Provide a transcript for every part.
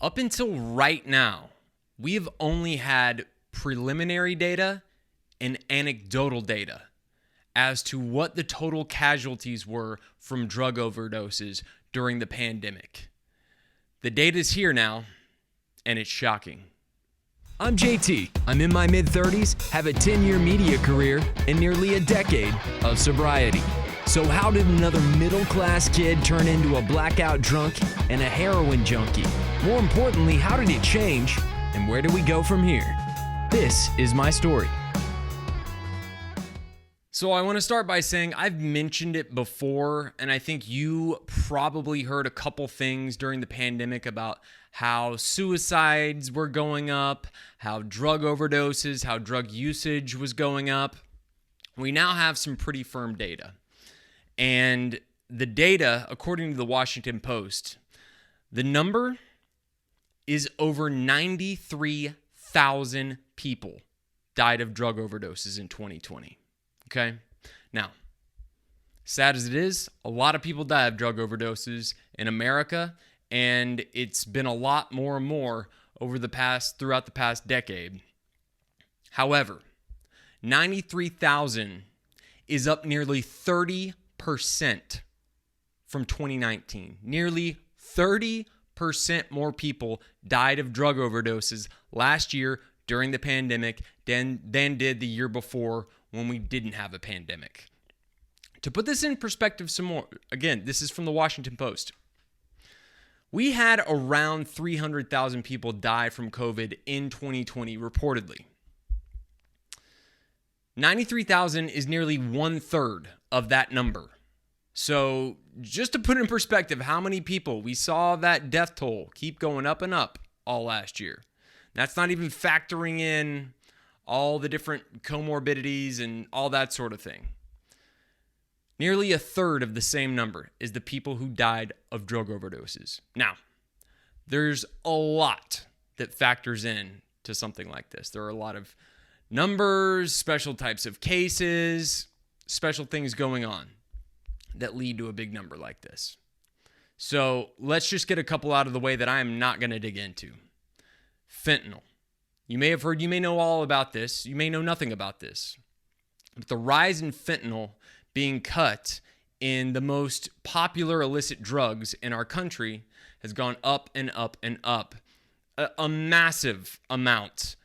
Up until right now, we have only had preliminary data and anecdotal data as to what the total casualties were from drug overdoses during the pandemic. The data's here now, and it's shocking. I'm JT. I'm in my mid-30s, have a 10-year media career, and nearly a decade of sobriety. So how did another middle-class kid turn into a blackout drunk and a heroin junkie? More importantly, how did it change, and where do we go from here? This is my story. So I want to start by saying I've mentioned it before, and I think you probably heard a couple things during the pandemic about how suicides were going up, how drug overdoses, how drug usage was going up. We now have some pretty firm data. And the data, according to the Washington Post, the number is over 93,000 people died of drug overdoses in 2020. Okay? Now, sad as it is, a lot of people die of drug overdoses in America, and it's been a lot more and more throughout the past decade. However, 93,000 is up nearly 30% from 2019. Nearly 30% more people died of drug overdoses last year during the pandemic than did the year before when we didn't have a pandemic. To put this in perspective some more, again, this is from the Washington Post. We had around 300,000 people die from COVID in 2020, reportedly. 93,000 is nearly 1/3 of that number. So just to put in perspective how many people we saw that death toll keep going up and up all last year. That's not even factoring in all the different comorbidities and all that sort of thing. Nearly 1/3 of the same number is the people who died of drug overdoses. Now, there's a lot that factors in to something like this. There are a lot of numbers, special types of cases, special things going on that lead to a big number like this. So let's just get a couple out of the way that I am not going to dig into. Fentanyl. You may have heard, you may know all about this. You may know nothing about this. But the rise in fentanyl being cut in the most popular illicit drugs in our country has gone up and up and up. A massive amount,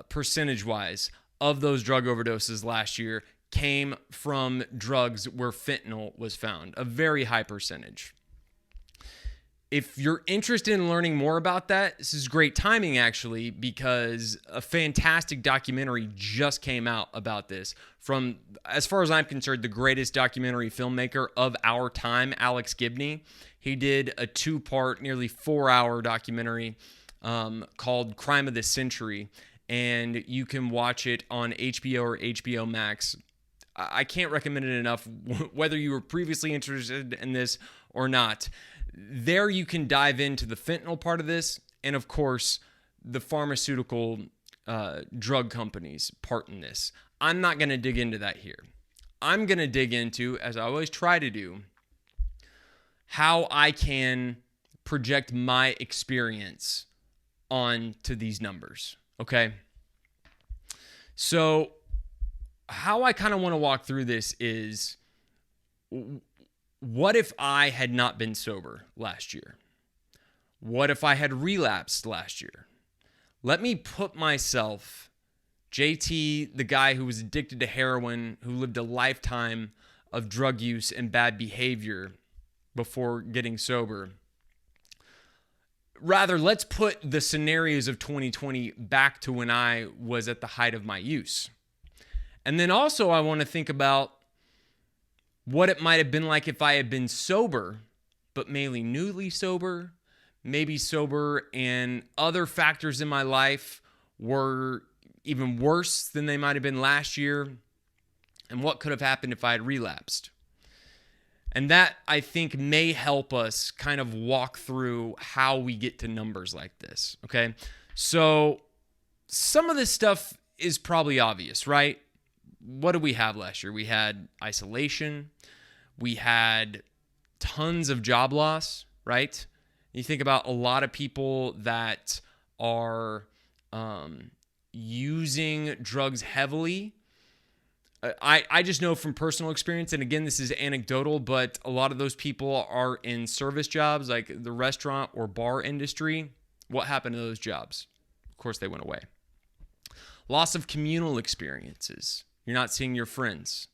percentage-wise, of those drug overdoses last year came from drugs where fentanyl was found. A very high percentage. If you're interested in learning more about that, this is great timing, actually, because a fantastic documentary just came out about this from, as far as I'm concerned, the greatest documentary filmmaker of our time, Alex Gibney. He did a 2-part, nearly 4-hour documentary called Crime of the Century, and you can watch it on HBO or HBO Max. I can't recommend it enough, whether you were previously interested in this or not. There you can dive into the fentanyl part of this, and of course, the pharmaceutical drug companies' part in this. I'm not going to dig into that here. I'm going to dig into, as I always try to do, how I can project my experience onto these numbers, okay? So how I kind of want to walk through this is, what if I had not been sober last year? What if I had relapsed last year? Let me put myself, JT, the guy who was addicted to heroin, who lived a lifetime of drug use and bad behavior before getting sober. Rather, let's put the scenarios of 2020 back to when I was at the height of my use. And then also I want to think about what it might have been like if I had been sober, but mainly newly sober, maybe sober, and other factors in my life were even worse than they might have been last year, and what could have happened if I had relapsed. And that, I think, may help us kind of walk through how we get to numbers like this, okay? So some of this stuff is probably obvious, right? What did we have last year? We had isolation. We had tons of job loss, right? You think about a lot of people that are using drugs heavily. I just know from personal experience, and again, this is anecdotal, but a lot of those people are in service jobs like the restaurant or bar industry. What happened to those jobs? Of course, they went away. Loss of communal experiences. You're not seeing your friends.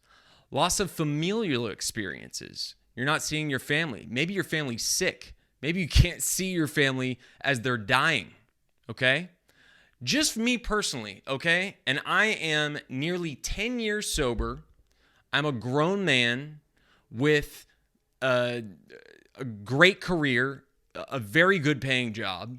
Loss of familial experiences. You're not seeing your family. Maybe your family's sick. Maybe you can't see your family as they're dying, okay? Just me personally, okay? And I am nearly 10 years sober. I'm a grown man with a great career, a very good paying job,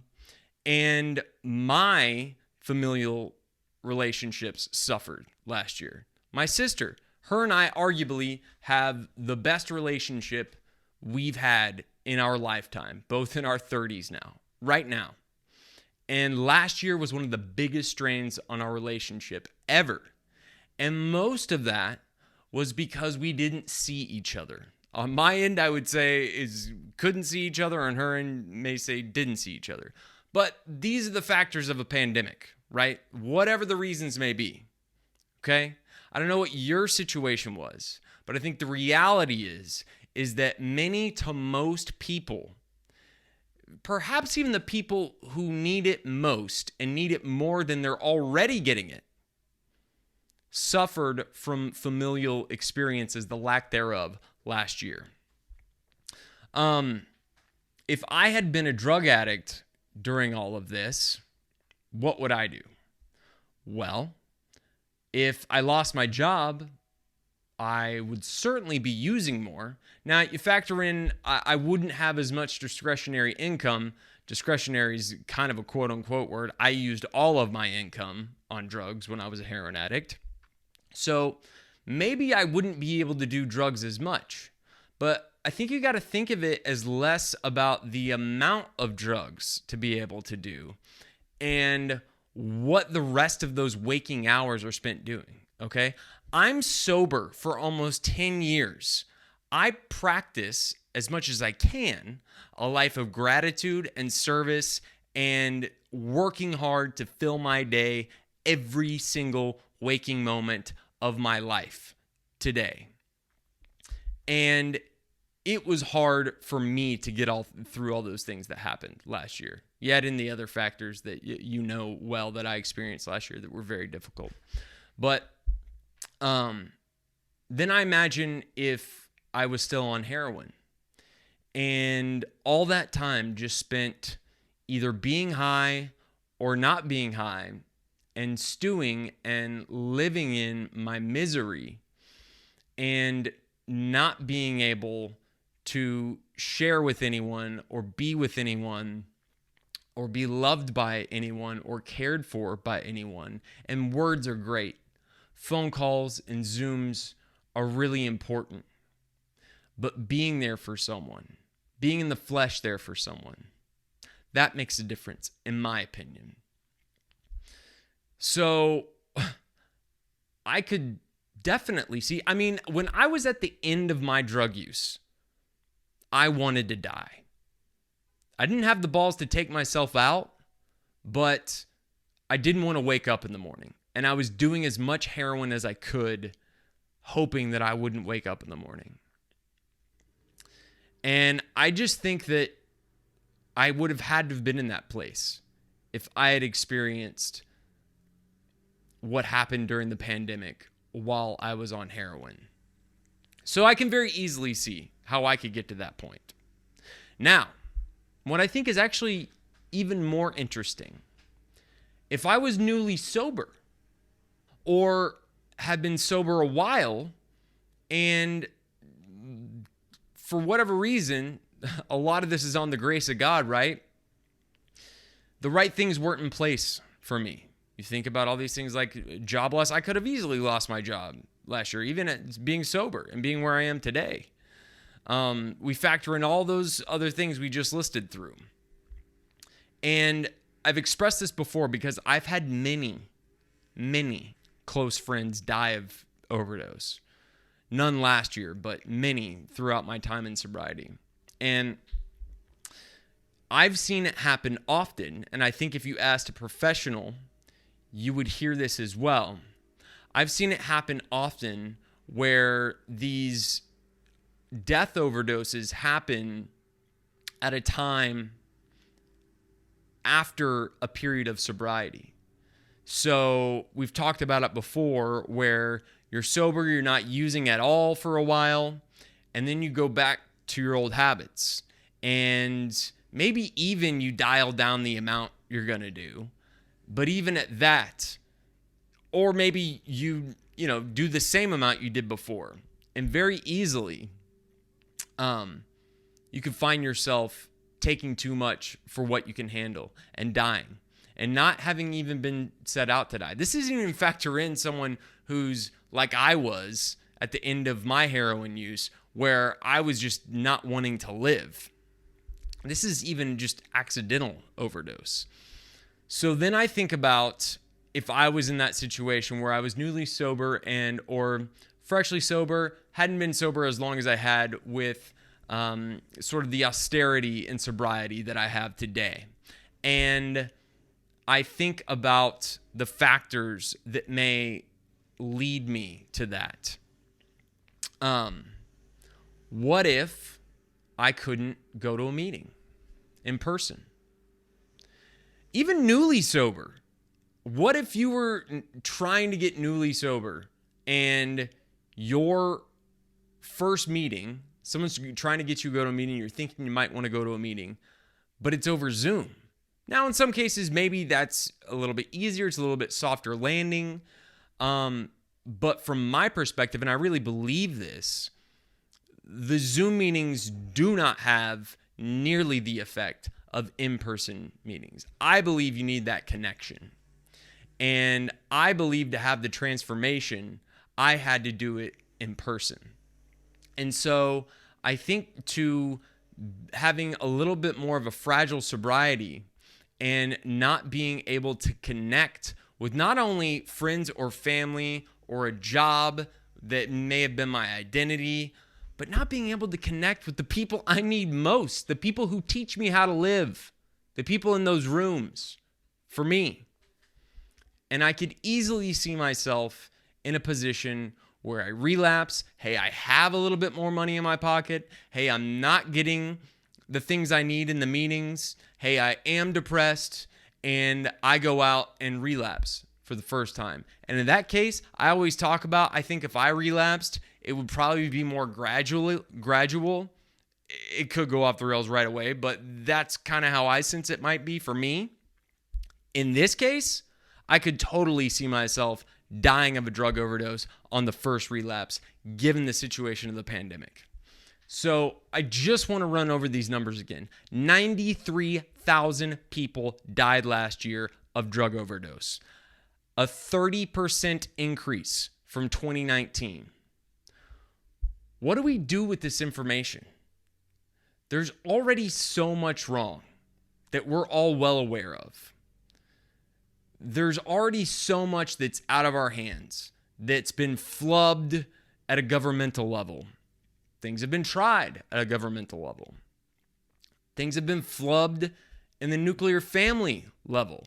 and my familial relationships suffered last year. My sister, her and I arguably have the best relationship we've had in our lifetime, both in our 30s now, right now. And last year was one of the biggest strains on our relationship ever. And most of that was because we didn't see each other. On my end, I would say is couldn't see each other. On her end, may say didn't see each other. But these are the factors of a pandemic, right? Whatever the reasons may be, okay? I don't know what your situation was, but I think the reality is that many to most people, perhaps even the people who need it most and need it more than they're already getting it, suffered from familial experiences, the lack thereof, last year. If I had been a drug addict during all of this, what would I do? Well, if I lost my job, I would certainly be using more. Now, you factor in, I wouldn't have as much discretionary income. Discretionary is kind of a quote-unquote word. I used all of my income on drugs when I was a heroin addict. So maybe I wouldn't be able to do drugs as much. But I think you got to think of it as less about the amount of drugs to be able to do and what the rest of those waking hours are spent doing, okay? I'm sober for almost 10 years. I practice as much as I can a life of gratitude and service and working hard to fill my day every single waking moment of my life today. And it was hard for me to get through all those things that happened last year. Yet in the other factors that you know well that I experienced last year that were very difficult. But then I imagine if I was still on heroin and all that time just spent either being high or not being high and stewing and living in my misery and not being able to share with anyone or be with anyone or be loved by anyone or cared for by anyone. And words are great. Phone calls and Zooms are really important. But being there for someone, being in the flesh there for someone, that makes a difference, in my opinion. So I could definitely see, when I was at the end of my drug use, I wanted to die. I didn't have the balls to take myself out, but I didn't want to wake up in the morning. And I was doing as much heroin as I could, hoping that I wouldn't wake up in the morning. And I just think that I would have had to have been in that place if I had experienced what happened during the pandemic while I was on heroin. So I can very easily see how I could get to that point. Now, what I think is actually even more interesting, if I was newly sober or had been sober a while and for whatever reason, a lot of this is on the grace of God, right? The right things weren't in place for me. You think about all these things like job loss. I could have easily lost my job last year, even at being sober and being where I am today. We factor in all those other things we just listed through. And I've expressed this before because I've had many close friends die of overdose. None last year, but many throughout my time in sobriety. And I've seen it happen often, and I think if you asked a professional, you would hear this as well. I've seen it happen often where these death overdoses happen at a time after a period of sobriety. So we've talked about it before where you're sober, you're not using at all for a while, and then you go back to your old habits. And maybe even you dial down the amount you're going to do. But even at that, or maybe you do the same amount you did before. And very easily, you could find yourself taking too much for what you can handle and dying and not having even been set out to die. This isn't even factor in someone who's like I was at the end of my heroin use, where I was just not wanting to live. This is even just accidental overdose. So then I think about if I was in that situation where I was newly sober and or freshly sober, hadn't been sober as long as I had with sort of the austerity and sobriety that I have today. And I think about the factors that may lead me to that. What if I couldn't go to a meeting in person? Even newly sober. What if you were trying to get newly sober and your first meeting, someone's trying to get you to go to a meeting, you're thinking you might want to go to a meeting, but it's over Zoom. Now, in some cases, maybe that's a little bit easier. It's a little bit softer landing. But from my perspective, and I really believe this, the Zoom meetings do not have nearly the effect of in-person meetings. I believe you need that connection. And I believe to have the transformation, I had to do it in person. And so I think to having a little bit more of a fragile sobriety and not being able to connect with not only friends or family or a job that may have been my identity, but not being able to connect with the people I need most, the people who teach me how to live, the people in those rooms for me. And I could easily see myself in a position where I relapse. Hey, I have a little bit more money in my pocket. Hey, I'm not getting the things I need in the meetings. Hey, I am depressed, and I go out and relapse for the first time. And in that case, I always talk about, I think if I relapsed, it would probably be more gradual. It could go off the rails right away, but that's kind of how I sense it might be for me. In this case, I could totally see myself dying of a drug overdose on the first relapse, given the situation of the pandemic. So I just want to run over these numbers again. 93,000 people died last year of drug overdose. A 30% increase from 2019. What do we do with this information? There's already so much wrong that we're all well aware of. There's already so much that's out of our hands, that's been flubbed at a governmental level. Things have been tried at a governmental level. Things have been flubbed in the nuclear family level.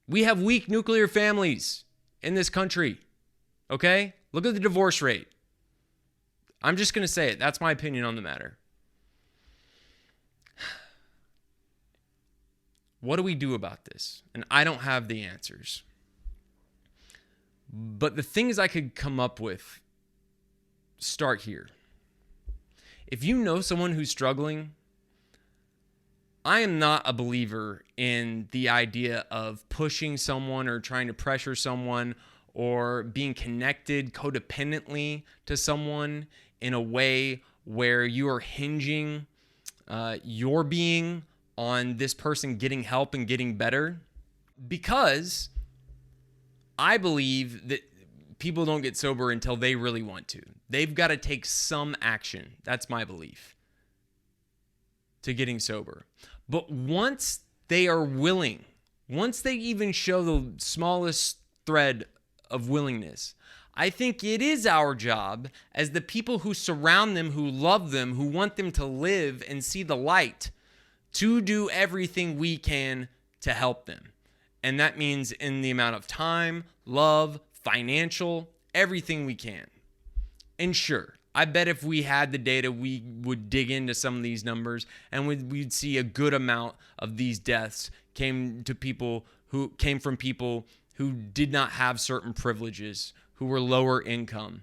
We have weak nuclear families in this country, okay? Look at the divorce rate. I'm just going to say it. That's my opinion on the matter. What do we do about this? And I don't have the answers. But the things I could come up with start here. If you know someone who's struggling, I am not a believer in the idea of pushing someone or trying to pressure someone or being connected codependently to someone in a way where you are hinging your being on this person getting help and getting better. Because I believe that people don't get sober until they really want to. They've got to take some action. That's my belief to getting sober. But once they are willing, once they even show the smallest thread of willingness, I think it is our job as the people who surround them, who love them, who want them to live and see the light, to do everything we can to help them. And that means in the amount of time, love, financial, everything we can. And sure, I bet if we had the data, we would dig into some of these numbers and we'd see a good amount of these deaths came from people who did not have certain privileges, who were lower income.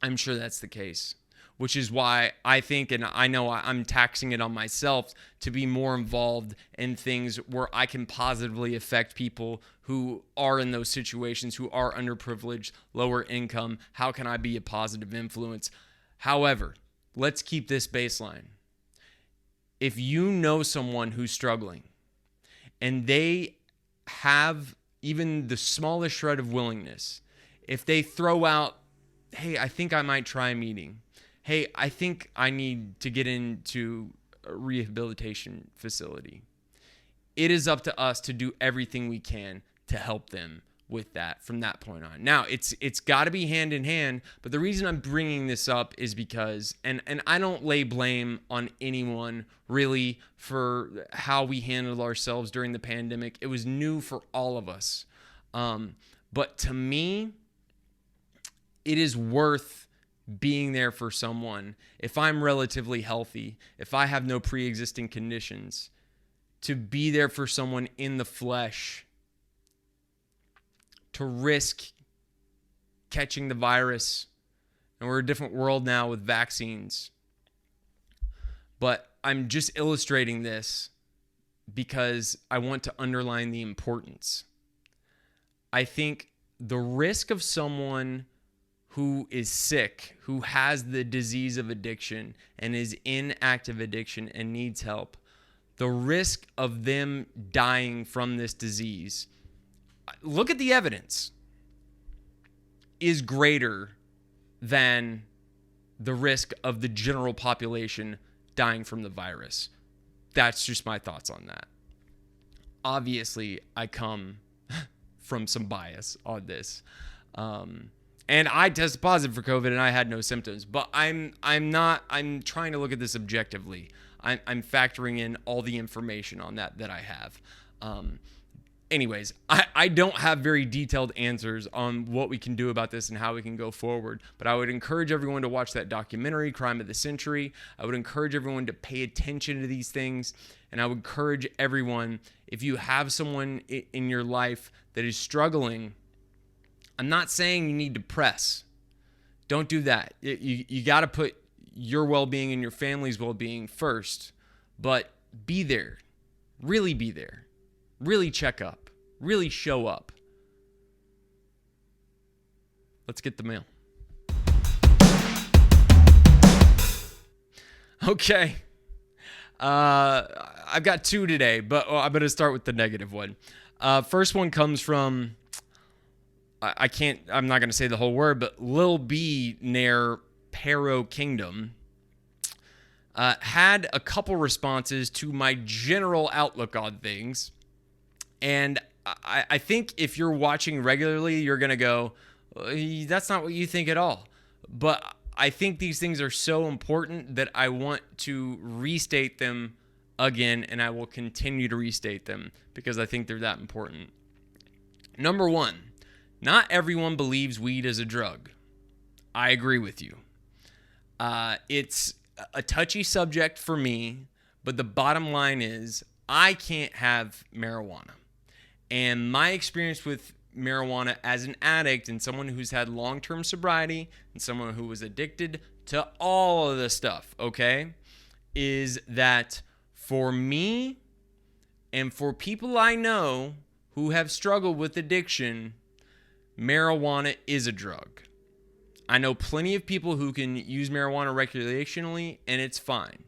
I'm sure that's the case, which is why I think, and I know I'm taxing it on myself to be more involved in things where I can positively affect people who are in those situations, who are underprivileged, lower income. How can I be a positive influence? However, let's keep this baseline. If you know someone who's struggling and they have even the smallest shred of willingness, if they throw out, hey, I think I might try a meeting. Hey, I think I need to get into a rehabilitation facility. It is up to us to do everything we can to help them with that from that point on. Now, it's got to be hand in hand, but the reason I'm bringing this up is because, and I don't lay blame on anyone really for how we handled ourselves during the pandemic. It was new for all of us. But to me, it is worth being there for someone if I'm relatively healthy, if I have no pre-existing conditions, to be there for someone in the flesh, to risk catching the virus. And we're a different world now with vaccines. But I'm just illustrating this because I want to underline the importance. I think the risk of someone who is sick, who has the disease of addiction and is in active addiction and needs help, the risk of them dying from this disease, look at the evidence, is greater than the risk of the general population dying from the virus. That's just my thoughts on that. Obviously, I come from some bias on this. And I tested positive for COVID and I had no symptoms, but I'm trying to look at this objectively. I'm factoring in all the information on that I have. Anyways, I don't have very detailed answers on what we can do about this and how we can go forward, but I would encourage everyone to watch that documentary, Crime of the Century. I would encourage everyone to pay attention to these things, and I would encourage everyone, if you have someone in your life that is struggling, I'm not saying you need to press. Don't do that. You got to put your well-being and your family's well-being first, but be there. Really be there. Really check up. Really show up. Let's get the mail. Okay. I've got two today, but I'm going to start with the negative one. First one comes from, I'm not going to say the whole word, but Lil B near Pero Kingdom had a couple responses to my general outlook on things. And I think if you're watching regularly, you're going to go, that's not what you think at all. But I think these things are so important that I want to restate them again, and I will continue to restate them because I think they're that important. Number one, not everyone believes weed is a drug. I agree with you. It's a touchy subject for me, but the bottom line is I can't have marijuana. And my experience with marijuana as an addict and someone who's had long-term sobriety and someone who was addicted to all of this stuff, okay, is that for me and for people I know who have struggled with addiction, marijuana is a drug. I know plenty of people who can use marijuana recreationally and it's fine.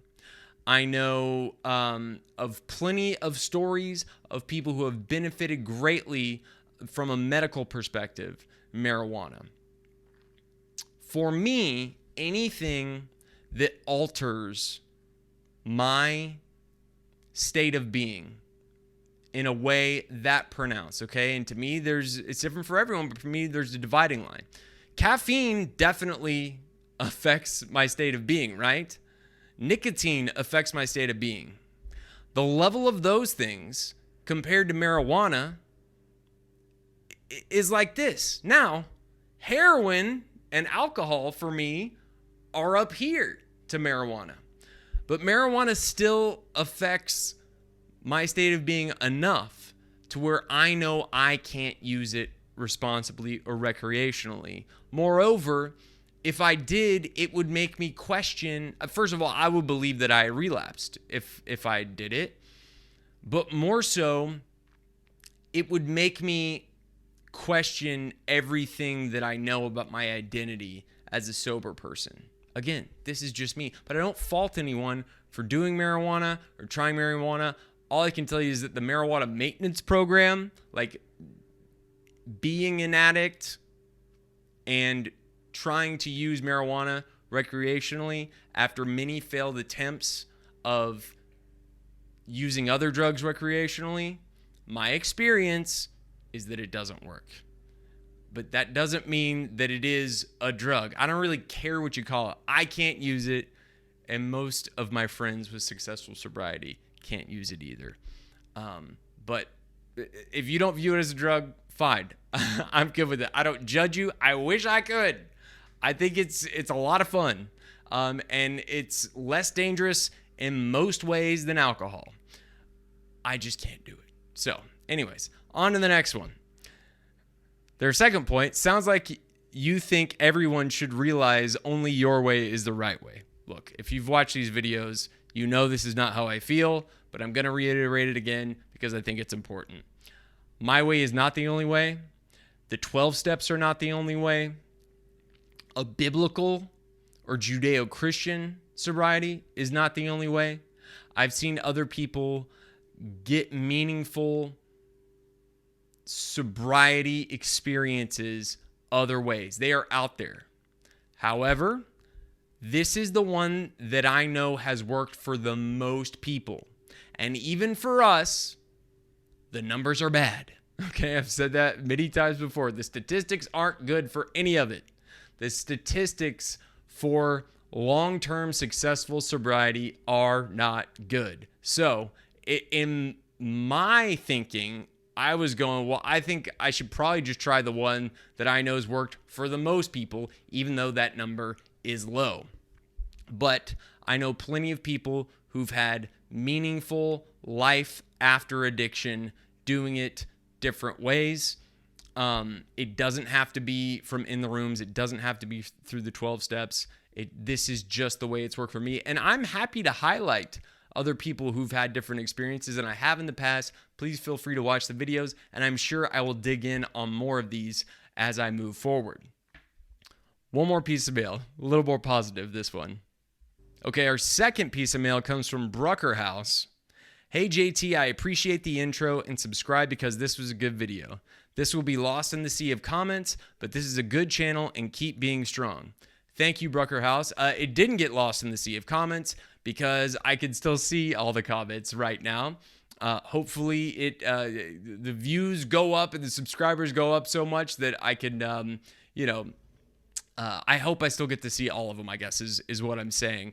I know of plenty of stories of people who have benefited greatly from a medical perspective, marijuana. For me, anything that alters my state of being in a way that pronounced, okay? And to me, it's different for everyone, but for me, there's a dividing line. Caffeine definitely affects my state of being, right? Nicotine affects my state of being. The level of those things compared to marijuana is like this. Now, heroin and alcohol for me are up here to marijuana. But marijuana still affects my state of being enough to where I know I can't use it responsibly or recreationally. Moreover, if I did, it would make me question. First of all, I would believe that I relapsed if I did it. But more so, it would make me question everything that I know about my identity as a sober person. Again, this is just me, but I don't fault anyone for doing marijuana or trying marijuana. All I can tell you is that the marijuana maintenance program, like being an addict and trying to use marijuana recreationally after many failed attempts of using other drugs recreationally, my experience is that it doesn't work. But that doesn't mean that it is a drug. I don't really care what you call it. I can't use it, and most of my friends with successful sobriety can't use it either. But if you don't view it as a drug, fine. I'm good with it. I don't judge you. I wish I could. I think it's a lot of fun, and it's less dangerous in most ways than alcohol. I just can't do it. So, anyways, on to the next one. Their second point, sounds like you think everyone should realize only your way is the right way. Look, if you've watched these videos, you know this is not how I feel, but I'm going to reiterate it again because I think it's important. My way is not the only way. The 12 steps are not the only way. A biblical or Judeo-Christian sobriety is not the only way. I've seen other people get meaningful sobriety experiences other ways. They are out there. However, this is the one that I know has worked for the most people. And even for us, the numbers are bad. Okay, I've said that many times before. The statistics aren't good for any of it. The statistics for long-term successful sobriety are not good. So, in my thinking, I was going, well, I think I should probably just try the one that I know has worked for the most people, even though that number is low. But I know plenty of people who've had meaningful life after addiction doing it different ways. It doesn't have to be from in the rooms. It doesn't have to be through the 12 steps. This is just the way it's worked for me. And I'm happy to highlight other people who've had different experiences, and I have in the past. Please feel free to watch the videos, and I'm sure I will dig in on more of these as I move forward. One more piece of mail, a little more positive, this one. Okay, our second piece of mail comes from Brucker House. Hey JT, I appreciate the intro and subscribe because this was a good video. This will be lost in the sea of comments, but this is a good channel and keep being strong. Thank you, Brucker House. It didn't get lost in the sea of comments because I can still see all the comments right now. Hopefully the views go up and the subscribers go up so much that I can, I hope I still get to see all of them, I guess, is what I'm saying.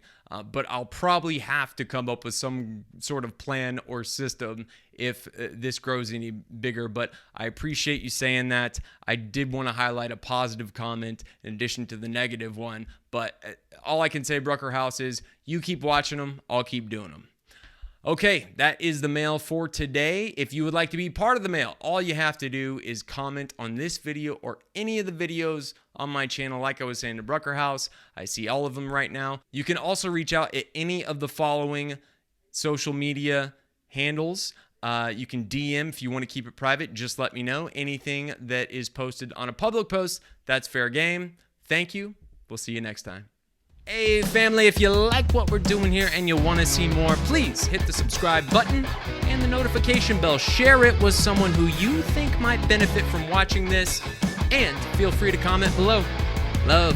But I'll probably have to come up with some sort of plan or system if this grows any bigger. But I appreciate you saying that. I did want to highlight a positive comment in addition to the negative one. But all I can say, Brucker House, is you keep watching them. I'll keep doing them. Okay, that is the mail for today. If you would like to be part of the mail, all you have to do is comment on this video or any of the videos on my channel. Like I was saying to Brucker House, I see all of them right now. You can also reach out at any of the following social media handles. You can DM if you want to keep it private. Just let me know. Anything that is posted on a public post, that's fair game. Thank you. We'll see you next time. Hey family, if you like what we're doing here and you want to see more, please hit the subscribe button and the notification bell. Share it with someone who you think might benefit from watching this, and feel free to comment below. Love.